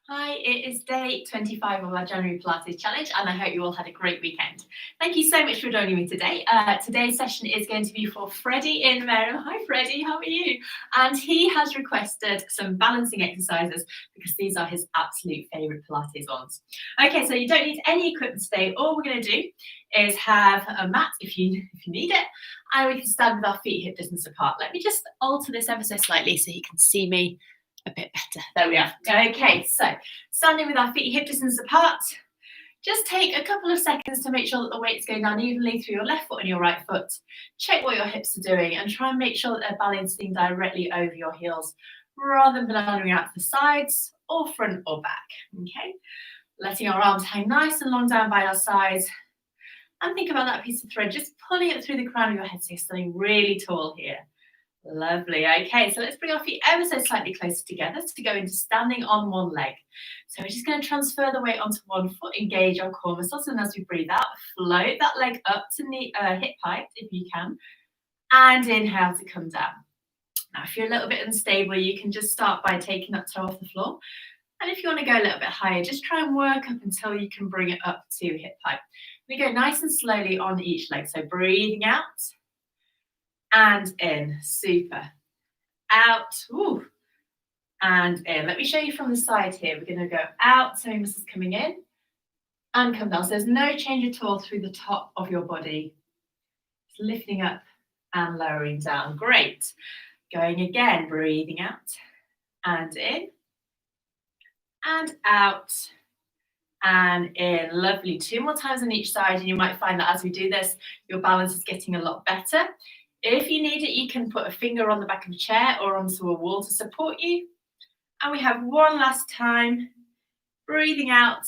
Hi, it is day 25 of our January Pilates Challenge, and I hope you all had a great weekend. Thank you so much for joining me today. Today's session is going to be for Freddie in Maryland. Hi, Freddie, how are you? And he has requested some balancing exercises because these are his absolute favourite Pilates ones. Okay, so you don't need any equipment today. All we're going to do is have a mat if you need it, and we can stand with our feet hip distance apart. Let me just alter this ever so slightly so you can see me a bit better. There we are. Okay, so standing with our feet hip distance apart, just take a couple of seconds to make sure that the weight's going down evenly through your left foot and your right foot. Check what your hips are doing and try and make sure that they're balancing directly over your heels rather than balancing out to the sides or front or back. Okay, letting our arms hang nice and long down by our sides. And think about that piece of thread, just pulling it through the crown of your head so you're standing really tall here. Lovely. Okay, so let's bring our feet ever so slightly closer together to go into standing on one leg. So we're just going to transfer the weight onto one foot, engage our core muscles, and as we breathe out, float that leg up to hip height if you can, and inhale to come down. Now, if you're a little bit unstable, you can just start by taking that toe off the floor. And if you want to go a little bit higher, just try and work up until you can bring it up to hip height. We go nice and slowly on each leg. So breathing out and in. Super. Out. Ooh. And in. Let me show you from the side here. We're going to go out, so muscles coming in and come down. So there's no change at all through the top of your body. Just lifting up and lowering down. Great. Going again, breathing out and in and out and in. Lovely. 2 more times on each side, and you might find that as we do this, your balance is getting a lot better. If you need it, you can put a finger on the back of a chair or onto a wall to support you. And we have one last time, breathing out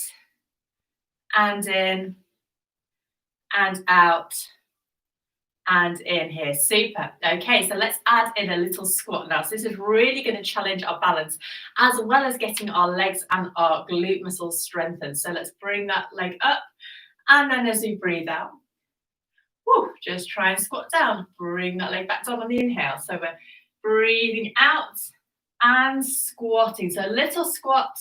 and in and out and in here. Super. Okay, so let's add in a little squat now. So this is really going to challenge our balance as well as getting our legs and our glute muscles strengthened. So let's bring that leg up, and then as we breathe out, just try and squat down. Bring that leg back down on the inhale. So we're breathing out and squatting. So a little squat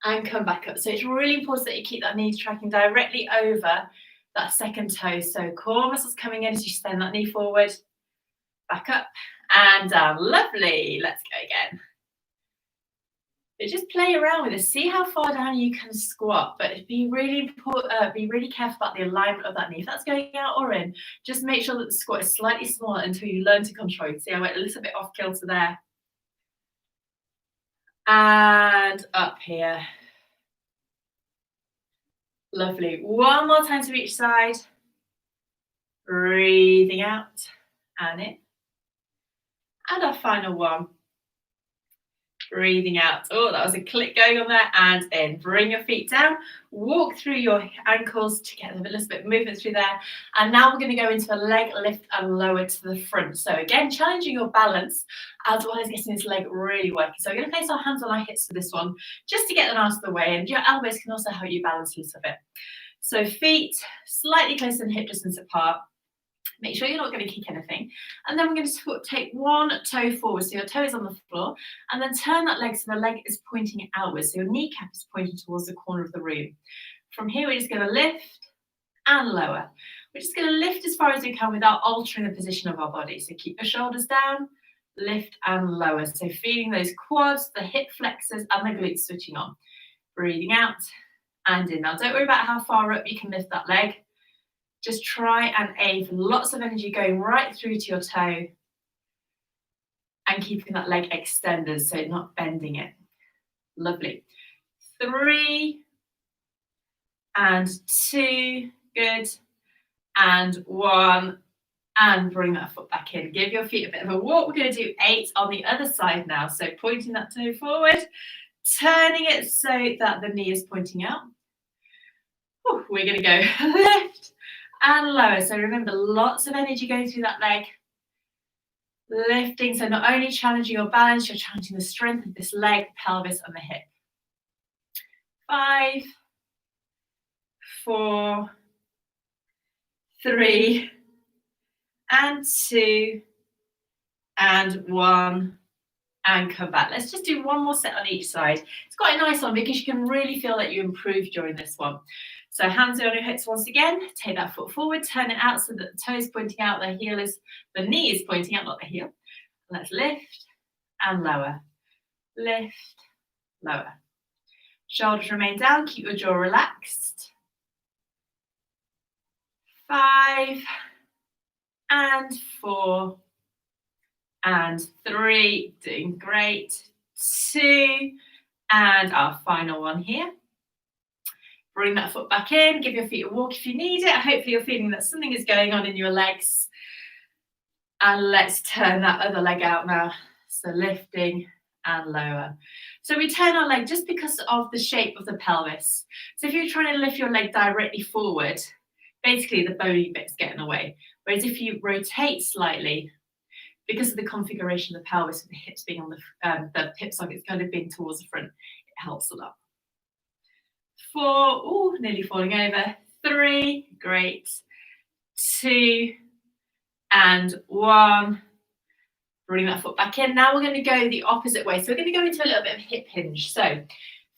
and come back up. So it's really important that you keep that knee tracking directly over that second toe. So core muscles coming in as you send that knee forward, back up and down. Lovely. Let's go again. But just play around with this. See how far down you can squat, but be really important. Be really careful about the alignment of that knee. If that's going out or in, just make sure that the squat is slightly smaller until you learn to control it. See, I went a little bit off kilter there. And up here. Lovely. One more time to each side. Breathing out and in. And our final one. Breathing out. Oh, that was a click going on there, and in. Bring your feet down, walk through your ankles to get a little bit of movement through there. And now we're going to go into a leg lift and lower to the front. So again, challenging your balance as well as getting this leg really working. So we're going to place our hands on our hips for this one, just to get them out of the way. And your elbows can also help you balance a little bit. So feet slightly closer than hip distance apart. Make sure you're not going to kick anything. And then we're going to take one toe forward. So your toe is on the floor. And then turn that leg so the leg is pointing outwards. So your kneecap is pointing towards the corner of the room. From here, we're just going to lift and lower. We're just going to lift as far as we can without altering the position of our body. So keep your shoulders down, lift and lower. So feeling those quads, the hip flexors and the glutes switching on. Breathing out and in. Now, don't worry about how far up you can lift that leg. Just try and aim for lots of energy going right through to your toe and keeping that leg extended so not bending it. Lovely. 3 and 2. Good. And 1. And bring that foot back in. Give your feet a bit of a walk. We're going to do 8 on the other side now. So pointing that toe forward, turning it so that the knee is pointing out. We're going to go lift and lower. So remember, lots of energy going through that leg. Lifting, so not only challenging your balance, you're challenging the strength of this leg, pelvis, and the hip. 5, 4, 3, and 2, and 1, and come back. Let's just do one more set on each side. It's quite a nice one because you can really feel that you improved during this one. So hands on your hips once again, take that foot forward, turn it out so that the toe is pointing out, the knee is pointing out, not the heel. Let's lift and lower, lift, lower. Shoulders remain down, keep your jaw relaxed. 5 and 4 and 3, doing great. 2, and our final one here. Bring that foot back in, give your feet a walk if you need it. Hopefully you're feeling that something is going on in your legs. And let's turn that other leg out now. So lifting and lower. So we turn our leg just because of the shape of the pelvis. So if you're trying to lift your leg directly forward, basically the bony bit's getting away. Whereas if you rotate slightly, because of the configuration of the pelvis with the hips being on the hip sockets kind of being towards the front, it helps a lot. 4, oh, nearly falling over. 3, great. 2, and 1. Bring that foot back in. Now we're going to go the opposite way. So we're going to go into a little bit of hip hinge. So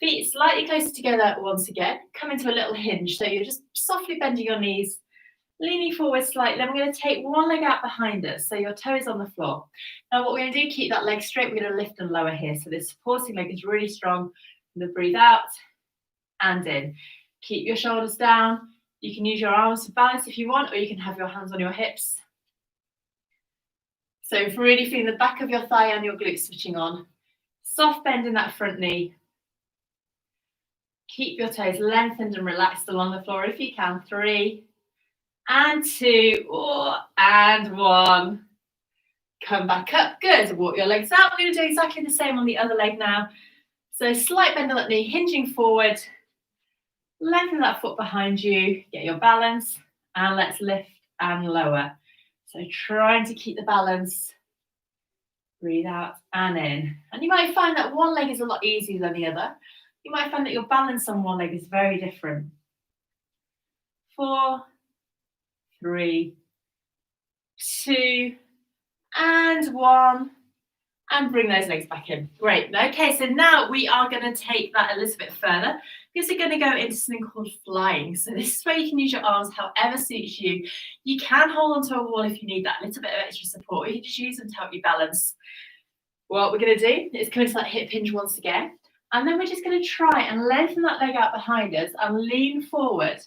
feet slightly closer together once again. Come into a little hinge. So you're just softly bending your knees, leaning forward slightly. Then we're going to take one leg out behind us. So your toe is on the floor. Now what we're going to do, keep that leg straight. We're going to lift and lower here. So this supporting leg is really strong. I'm going to breathe out and in. Keep your shoulders down. You can use your arms to balance if you want, or you can have your hands on your hips. So really feeling the back of your thigh and your glutes switching on. Soft bend in that front knee. Keep your toes lengthened and relaxed along the floor if you can. 3 and 2, and 1. Come back up. Good. Walk your legs out. We're going to do exactly the same on the other leg now. So slight bend on that knee, hinging forward. Lengthen that foot behind you. Get your balance. And let's lift and lower. So trying to keep the balance. Breathe out and in. And you might find that one leg is a lot easier than the other. You might find that your balance on one leg is very different. 4, 3, 2, and 1. And bring those legs back in. Great. Okay, so now we are going to take that a little bit further because we're going to go into something called flying. So this is where you can use your arms however suits you. You can hold onto a wall if you need that little bit of extra support. You can just use them to help you balance. What we're going to do is come into that hip hinge once again. And then we're just going to try and lengthen that leg out behind us and lean forward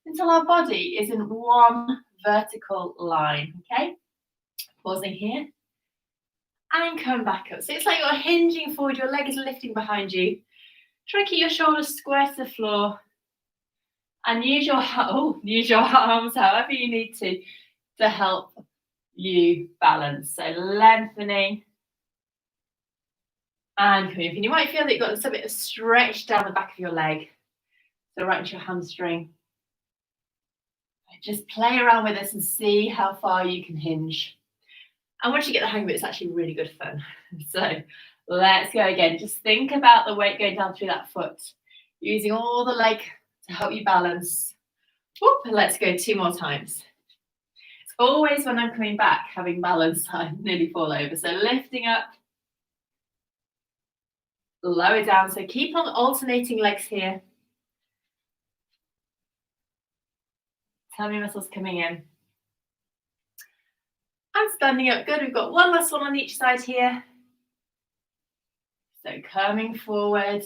until our body is in one vertical line. Okay? Pausing here. And come back up. So it's like you're hinging forward, your leg is lifting behind you. Try and keep your shoulders square to the floor. And use your arms however you need to help you balance. So lengthening and coming up. And you might feel that you've got a little bit of stretch down the back of your leg. So right into your hamstring. Just play around with this and see how far you can hinge. And once you get the hang of it, it's actually really good fun. So let's go again. Just think about the weight going down through that foot, using all the leg to help you balance. Whoop, and let's go 2 more times. It's always when I'm coming back, having balance, I nearly fall over. So lifting up, lower down. So keep on alternating legs here. Tummy muscles coming in. And standing up, good. We've got one last one on each side here. So coming forward.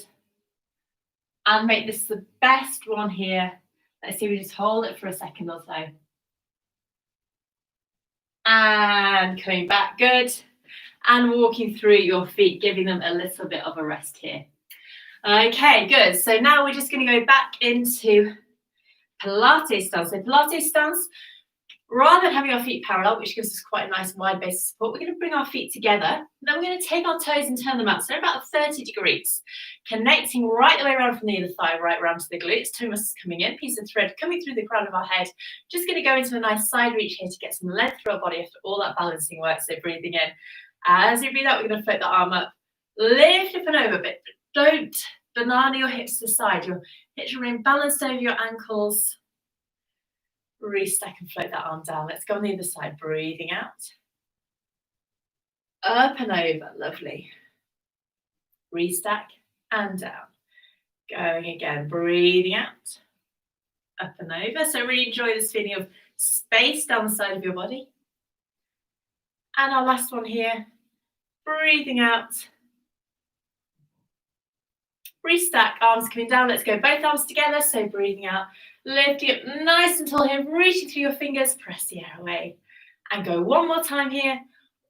And make this the best one here. Let's see, we just hold it for a second or so. And coming back, good. And walking through your feet, giving them a little bit of a rest here. Okay, good. So now we're just going to go back into Pilates stance. So Pilates stance, rather than having our feet parallel, which gives us quite a nice wide base of support, we're going to bring our feet together. Then we're going to take our toes and turn them out. So about 30 degrees, connecting right the way around from the other thigh, right around to the glutes. Toe muscles coming in, piece of thread coming through the crown of our head. Just going to go into a nice side reach here to get some length through our body after all that balancing work. So breathing in. As you breathe out, we're going to float the arm up, lift up and over, but don't banana your hips to the side. Your hips remain balanced over your ankles. Restack and float that arm down. Let's go on the other side. Breathing out. Up and over. Lovely. restack and down. Going again, breathing out, up and over. So really enjoy this feeling of space down the side of your body. And our last one here, breathing out. Restack, arms coming down. Let's go both arms together. So breathing out, lifting up nice and tall here, reaching through your fingers, press the air away. And go one more time here,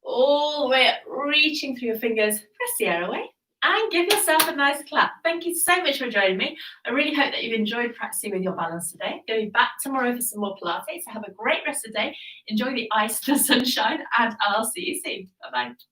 all the way up, reaching through your fingers, press the air away. And give yourself a nice clap. Thank you so much for joining me. I really hope that you've enjoyed practicing with your balance today. Going back tomorrow for some more Pilates. So have a great rest of the day. Enjoy the ice and the sunshine, and I'll see you soon. Bye-bye.